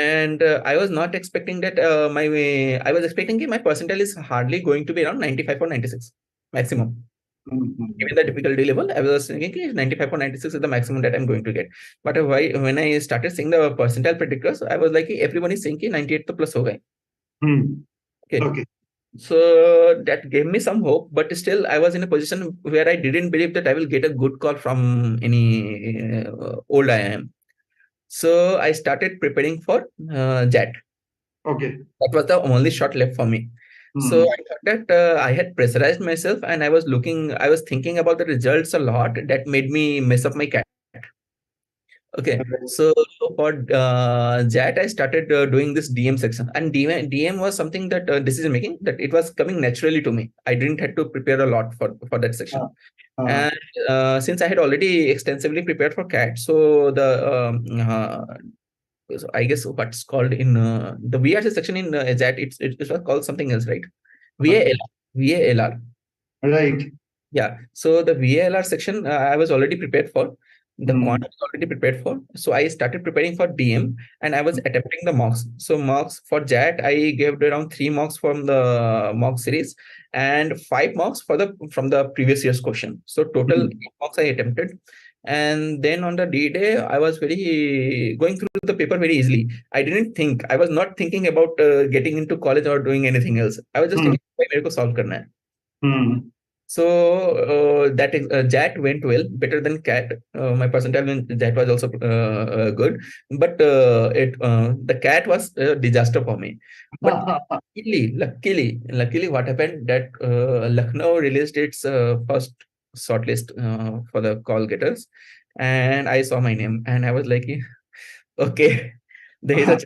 And I was not expecting that I was expecting my percentile is hardly going to be around 95 or 96 maximum. Given the difficulty level, I was thinking 95 or 96 is the maximum that I'm going to get. But when I started seeing the percentile predictors, I was like, everyone is saying 98 to plus hoga. Okay.
Okay.
So that gave me some hope, but still I was in a position where I didn't believe that I will get a good call from any old IIM. So I started preparing for JAT.
Okay.
That was the only shot left for me. So I thought that I had pressurized myself, and I was thinking about the results a lot. That made me mess up my CAT. Okay, so for JAT, I started doing this DM section, and DM was something that decision making, that it was coming naturally to me. I didn't have to prepare a lot for that section. And since I had already extensively prepared for CAT, so so I guess what's called in the VRC section in JAT, it was called something else, right? VALR. VALR.
Right.
Yeah. So the VALR section I was already prepared for. The quant was already prepared for. So I started preparing for DM, and I was attempting the mocks. So mocks for JAT, I gave around 3 mocks from the mock series, and 5 mocks from the previous year's question. So total 8 mocks I attempted. And then on the D-Day, I was very going through the paper very easily. I was not thinking about getting into college or doing anything else. I was just thinking, "Bhai, मेरे को solve करना है." So that is JAT went well, better than CAT. My percentile in JAT was also good, but the CAT was a disaster for me. But luckily, what happened that Lucknow released its first shortlist for the call getters, and I saw my name, and I was like, okay, there is a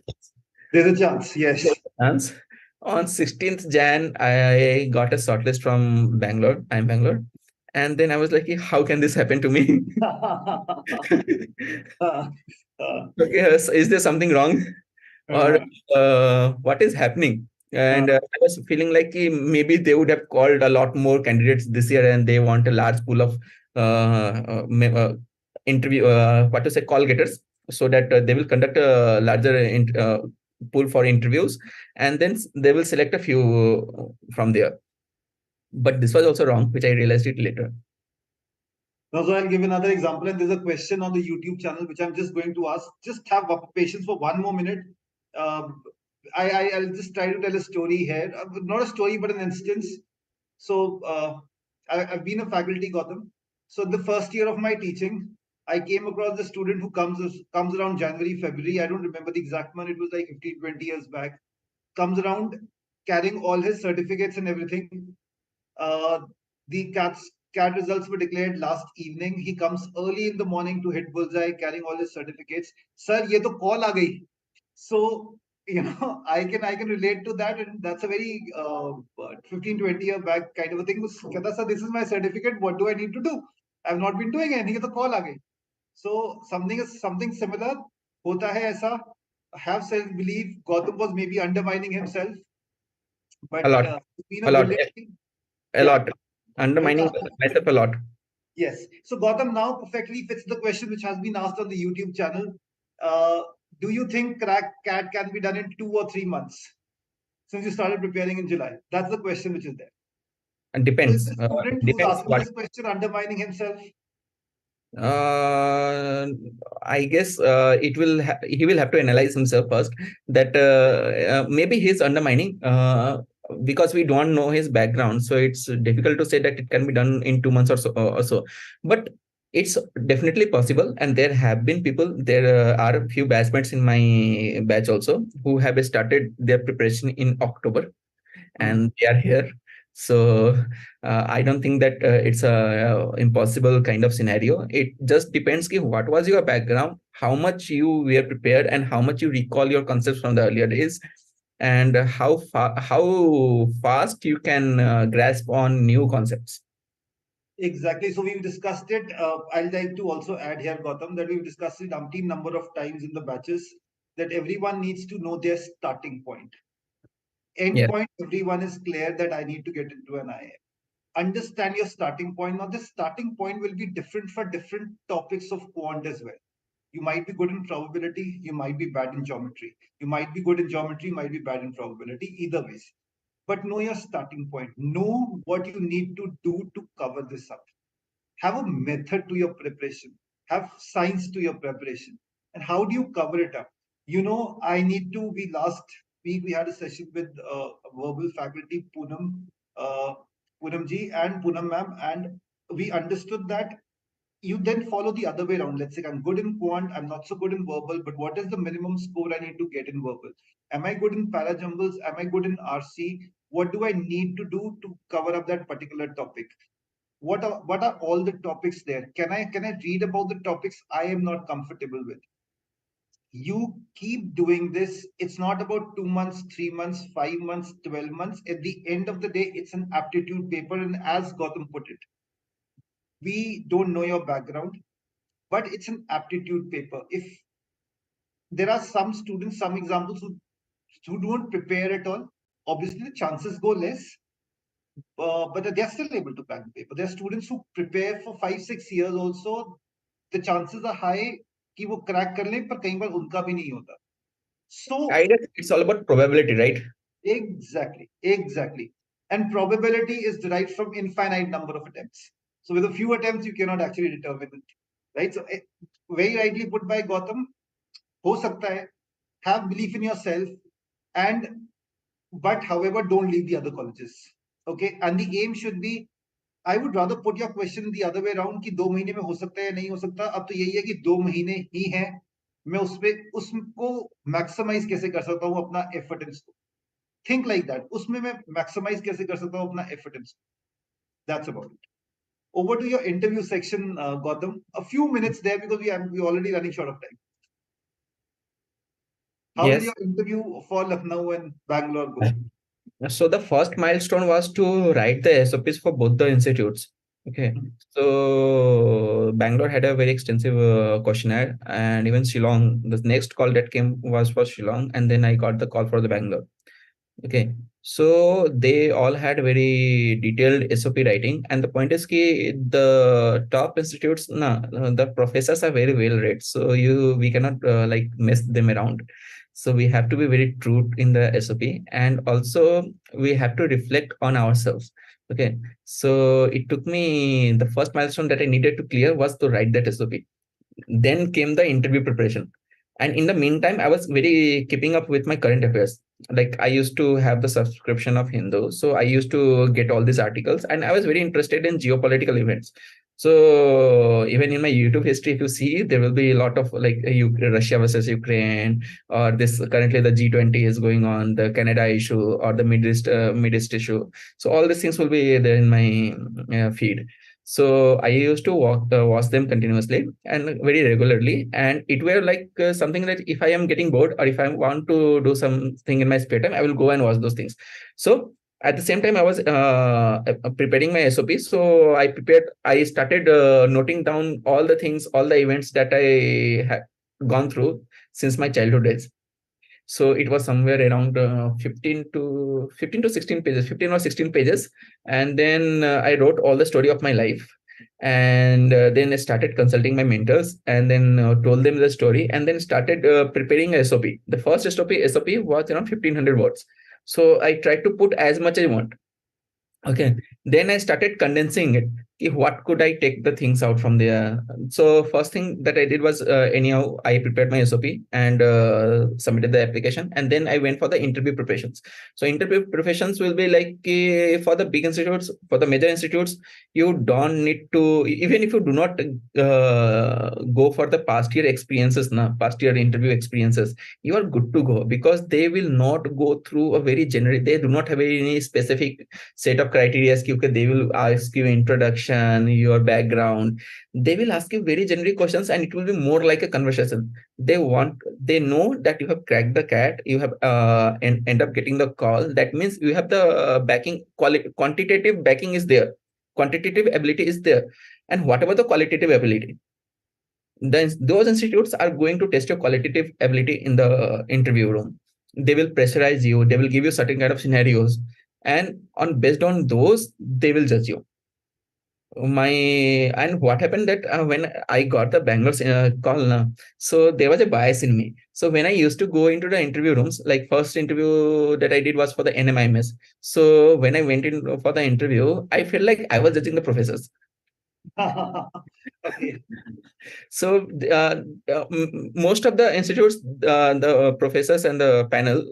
There's a chance, yes.
chance. On 16th Jan, I got a shortlist from Bangalore. I'm Bangalore. And then I was like, how can this happen to me?
Uh,
Okay, is there something wrong? Or
uh,
what is happening? And
uh,
I was feeling like maybe they would have called a lot more candidates this year and they want a large pool of interview, what to say, call getters, so that they will conduct a larger pool for interviews, and then they will select a few from there. But this was also wrong, which I realized it later.
Now, so I'll give another example, and there's a question on the YouTube channel which I'm just going to ask. Just have patience for one more minute. Um, I'll just try to tell a story here. Not a story, but an instance. So I've been a faculty, Gotham. So the first year of my teaching, I came across the student who comes around January, February. I don't remember the exact month. It was like 15, 20 years back. Comes around carrying all his certificates and everything. Uh, the CAT results were declared last evening. He comes early in the morning to Hitbullseye carrying all his certificates. Sir, ye to call aa gayi. So, I can relate to that, and that's a very 15, 20 year back kind of a thing. Kehta, sir, this is my certificate. What do I need to do? I've not been doing anything. The call aa gayi. So something similar. Hota hai aisa. Have self belief. Gautam was maybe undermining himself,
A
but
lot,
it's been a
a lot,
brilliant thing.
a
Yeah.
lot. Undermining myself a lot.
Yes. So Gautam now perfectly fits the question which has been asked on the YouTube channel. Uh, do you think crack CAT can be done in 2 or 3 months since you started preparing in July? That's the question which is there.
And
So is
depends.
the student who's
Depends
asking
what.
this question undermining himself?
Uh, I guess he will have to analyze himself first. That maybe he's undermining because we don't know his background, so it's difficult to say that it can be done in 2 months or so. But it's definitely possible, and there have been people. There are a few batchmates in my batch also who have started their preparation in October, and they are here. So I don't think that it's a impossible kind of scenario. It just depends ki what was your background, how much you were prepared, and how much you recall your concepts from the earlier days, and how fast you can grasp on new concepts.
Exactly. So we've discussed it. I'd like to also add here, Gautam, that we've discussed it umpteen number of times in the batches that everyone needs to know their starting point. End
Yeah,
point, everyone is clear that I need to get into an IIM. Understand your starting point. Now, the starting point will be different for different topics of quant as well. You might be good in probability, you might be bad in geometry. You might be good in geometry, you might be bad in probability, either ways. But know your starting point. Know what you need to do to cover this up. Have a method to your preparation. Have science to your preparation. And how do you cover it up? I need to, we last week we had a session with verbal faculty, Poonam ji and Poonam ma'am, and we understood that you then follow the other way around. Let's say I'm good in quant, I'm not so good in verbal, but what is the minimum score I need to get in verbal? Am I good in parajumbles? Am I good in RC? What do I need to do to cover up that particular topic? What are all the topics there? Can I read about the topics I am not comfortable with? You keep doing this. It's not about 2 months, 3 months, 5 months, 12 months. At the end of the day, it's an aptitude paper. And as Gautam put it, we don't know your background, but it's an aptitude paper. If there are some students, some examples who don't prepare at all, obviously the chances go less, but they're still able to crack the paper. There are students who prepare for 5, 6 years also. The chances are high कि वो crack कर लें, पर कई बार उनका भी नहीं होता. So
I guess it's all about probability, right?
exactly. And probability is derived from infinite number of attempts. So with a few attempts, you cannot actually determine it, right? So very rightly put by Gautam, हो सकता है, have belief in yourself, and but however, don't leave the other colleges. Okay, and the aim should be I would rather put your question the other way around कि 2 महीने में हो सकता है या नहीं हो सकता. अब तो यही है कि 2 महीने ही हैं. मैं उसको मैक्सिमाइज कैसे कर सकता हूँ अपना effort and score. Think like that. उसमें मैं मैक्सिमाइज कैसे कर सकता हूँ अपना effort and score. That's about it. Over to your interview section, Gautam. A few minutes there because we already running short of time. How did
Yes.
your interview for Lucknow and Bangalore go?
So the first milestone was to write the SOPs for both the institutes. Okay. So Bangalore had a very extensive questionnaire, and even Shillong, the next call that came was for Shillong, and then I got the call for the Bangalore. Okay. So they all had very detailed SOP writing, and the point is ki the top institutes, the professors are very well read, so we cannot like mess them around. So we have to be very true in the SOP, and also we have to reflect on ourselves. Okay. So it took me, the first milestone that I needed to clear was to write that SOP. Then came the interview preparation, and in the meantime I was very keeping up with my current affairs. Like I used to have the subscription of Hindu, so I used to get all these articles, and I was very interested in geopolitical events. So even in my YouTube history, if you see, there will be a lot of like Russia versus Ukraine, or this currently the G20 is going on, the Canada issue, or the Middle East issue. So all these things will be there in my feed. So I used to watch them continuously and very regularly, and it were like something that if I am getting bored or if I want to do something in my spare time, I will go and watch those things. So at the same time, I was preparing my SOP. So I started noting down all the things, all the events that I had gone through since my childhood days. So it was somewhere around 15 to 16 pages, 15 or 16 pages. And then I wrote all the story of my life. And then I started consulting my mentors, and then told them the story, and then started preparing a SOP. The first SOP was around 1500 words. So I tried to put as much as I want. Okay. Then I started condensing it. What could I take the things out from there? So first thing that I did was anyhow I prepared my SOP and submitted the application, and then I went for the interview preparations. So interview preparations will be like for the big institutes, for the major institutes, you don't need to, even if you do not go for the past year experiences, past year interview experiences, you are good to go, because they will not go through a very generic. They do not have any specific set of criteria. They will ask you introduction, your background. They will ask you very generic questions, and it will be more like a conversation. They know that you have cracked the cat, you have and end up getting the call. That means you have the backing, quantitative backing is there, quantitative ability is there. And whatever the qualitative ability, then those institutes are going to test your qualitative ability in the interview room. They will pressurize you, they will give you certain kind of scenarios, and based on those they will judge you. And what happened that when I got the Bangalore call, so there was a bias in me. So when I used to go into the interview rooms, like first interview that I did was for the NMIMS. So when I went in for the interview, I felt like I was judging the professors.
Okay.
So most of the institutes, the professors and the panel,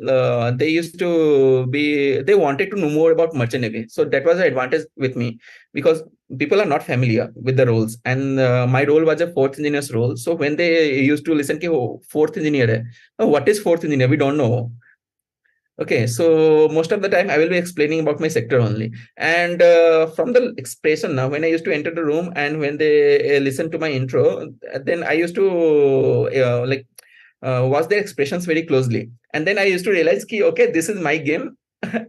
they wanted to know more about merchant navy. So that was the advantage with me, because people are not familiar with the roles, and my role was a fourth engineer's role. So when they used to listen, oh, fourth engineer, oh, what is fourth engineer? We don't know. Okay, so most of the time I will be explaining about my sector only. And from the expression now, when I used to enter the room and when they listen to my intro, then I used to watch their expressions very closely. And then I used to realize, okay, this is my game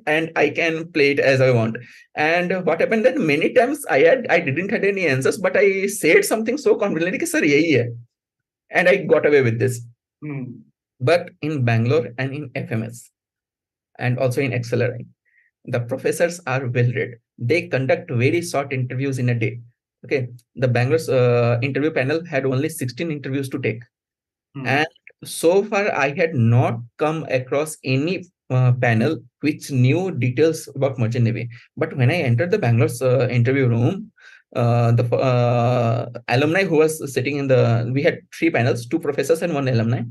and I can play it as I want. And what happened that many times I didn't have any answers, but I said something so confidently, sir, yahi hai. And I got away with this. But in Bangalore and in FMS, and also in XLRI, the professors are well read. They conduct very short interviews in a day. Okay, the Bangalore's interview panel had only 16 interviews to take. And so far, I had not come across any panel which knew details about merchant navy. But when I entered the Bangalore's interview room, the alumni who was sitting in we had three panels, two professors and one alumni.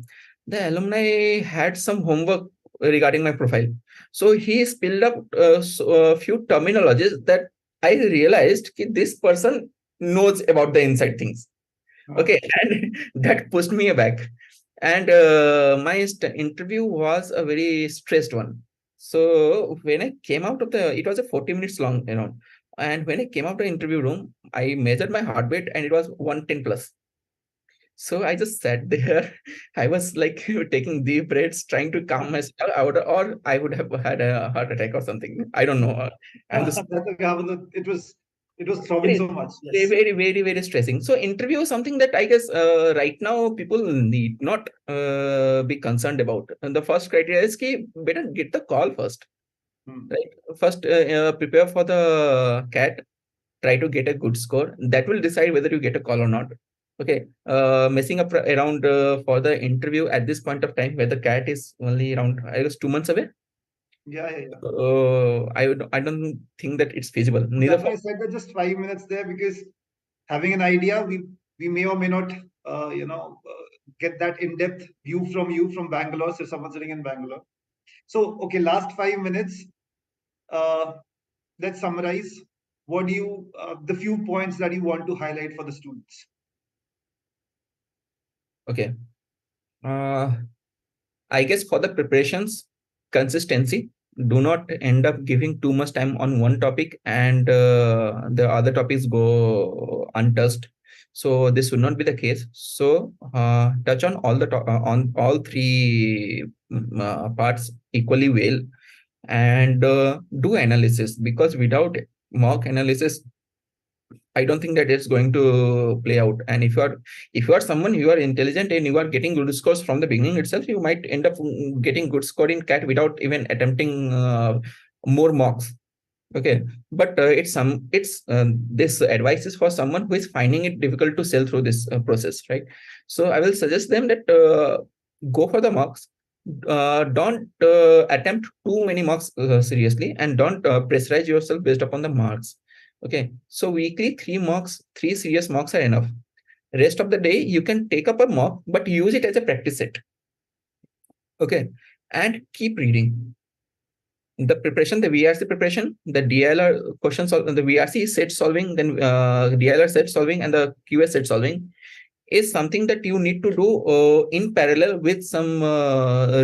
The alumni had some homework regarding my profile. So he spilled up a few terminologies that I realized that this person knows about the inside things. Okay, and that pushed me back. And my interview was a very stressed one. So when I came out of it was a 40 minutes long, and when I came out of the interview room, I measured my heartbeat and it was 110 plus. So I just sat there. I was like taking deep breaths, trying to calm myself out, or I would have had a heart attack or something. I don't know. I'm just
That's okay. It was throbbing
very,
so much.
very,
Yes.
very, very, very stressing. So interview is something that I guess right now people need not be concerned about. And the first criteria is ki better get the call first,
Hmm.
right? First, prepare for the CAT. Try to get a good score. That will decide whether you get a call or not. Okay. Messing up around for the interview at this point of time, where the CAT is only around, I guess, 2 months away.
Yeah, yeah, yeah.
I don't think that it's feasible. Neither
That's
for
why I said that just 5 minutes there, because having an idea, we may or may not, get that in-depth view from you from Bangalore. So someone sitting in Bangalore. So okay, last 5 minutes. Uh, let's summarize. What do you the few points that you want to highlight for the students?
okay. Uh, I guess for the preparations, consistency. Do not end up giving too much time on one topic and the other topics go untouched. So this should not be the case. So touch on on all three parts equally well, and do analysis, because without mock analysis, I don't think that it's going to play out. And if you are someone, you are intelligent and you are getting good scores from the beginning itself, you might end up getting good score in CAT without even attempting more mocks. Okay, but it's this advice is for someone who is finding it difficult to sell through this process, right? So I will suggest them that go for the mocks. Don't attempt too many mocks seriously, and don't pressurize yourself based upon the marks. Okay, so weekly three serious mocks are enough. Rest of the day you can take up a mock, but use it as a practice set. Okay, and keep reading. The preparation, the VRC preparation, the DLR questions, the VRC set solving, then DLR set solving, and the QS set solving is something that you need to do in parallel with some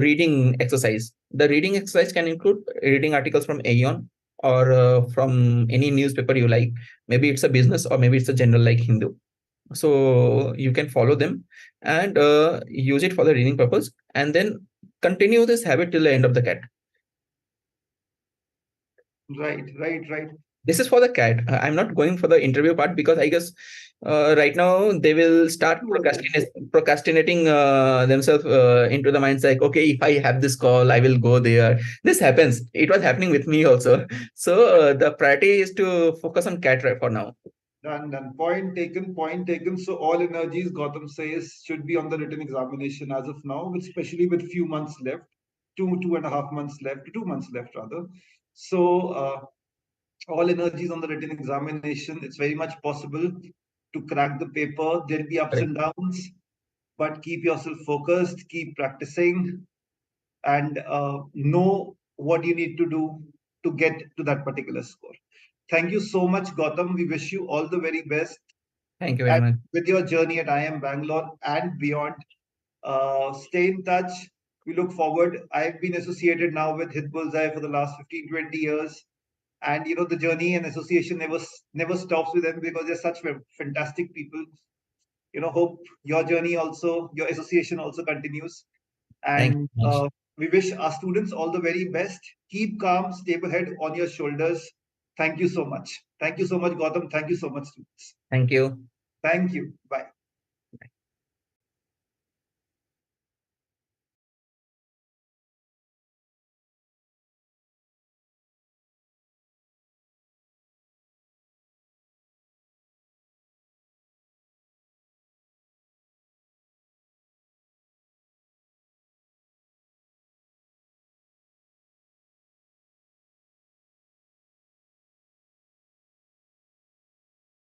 reading exercise. The reading exercise can include reading articles from Aeon or from any newspaper you like. Maybe it's a business or maybe it's a general like Hindu. So you can follow them and use it for the reading purpose, and then continue this habit till the end of the CAT.
Right, right, right.
This is for the CAT. I'm not going for the interview part because I guess right now they will start procrastinating themselves into the mindset like, okay, if I have this call, I will go there. This happens. It was happening with me also. So the priority is to focus on CAT right for now.
Done. Point taken. Point taken. So all energies, Gautam says, should be on the written examination as of now, especially with few months left, 2.5 months left, 2 months left rather. So all energies on the written examination. It's very much possible to crack the paper. There'll be ups
Correct.
and downs, but keep yourself focused, keep practicing, and know what you need to do to get to that particular score. Thank you so much, Gautam. We wish you all the very best
Thank you very
and
much.
with your journey at IIM Bangalore and beyond. Stay in touch. We look forward. I've been associated now with Hitbullseye for the last 15, 20 years. And the journey and association never stops with them because they're such fantastic people. Hope your journey also, your association also continues.
Thank
And
you very much.
we wish our students all the very best. Keep calm, stable head on your shoulders. Thank you so much. Thank you so much, Gautam. Thank you so much, students.
Thank you.
Thank you. Bye.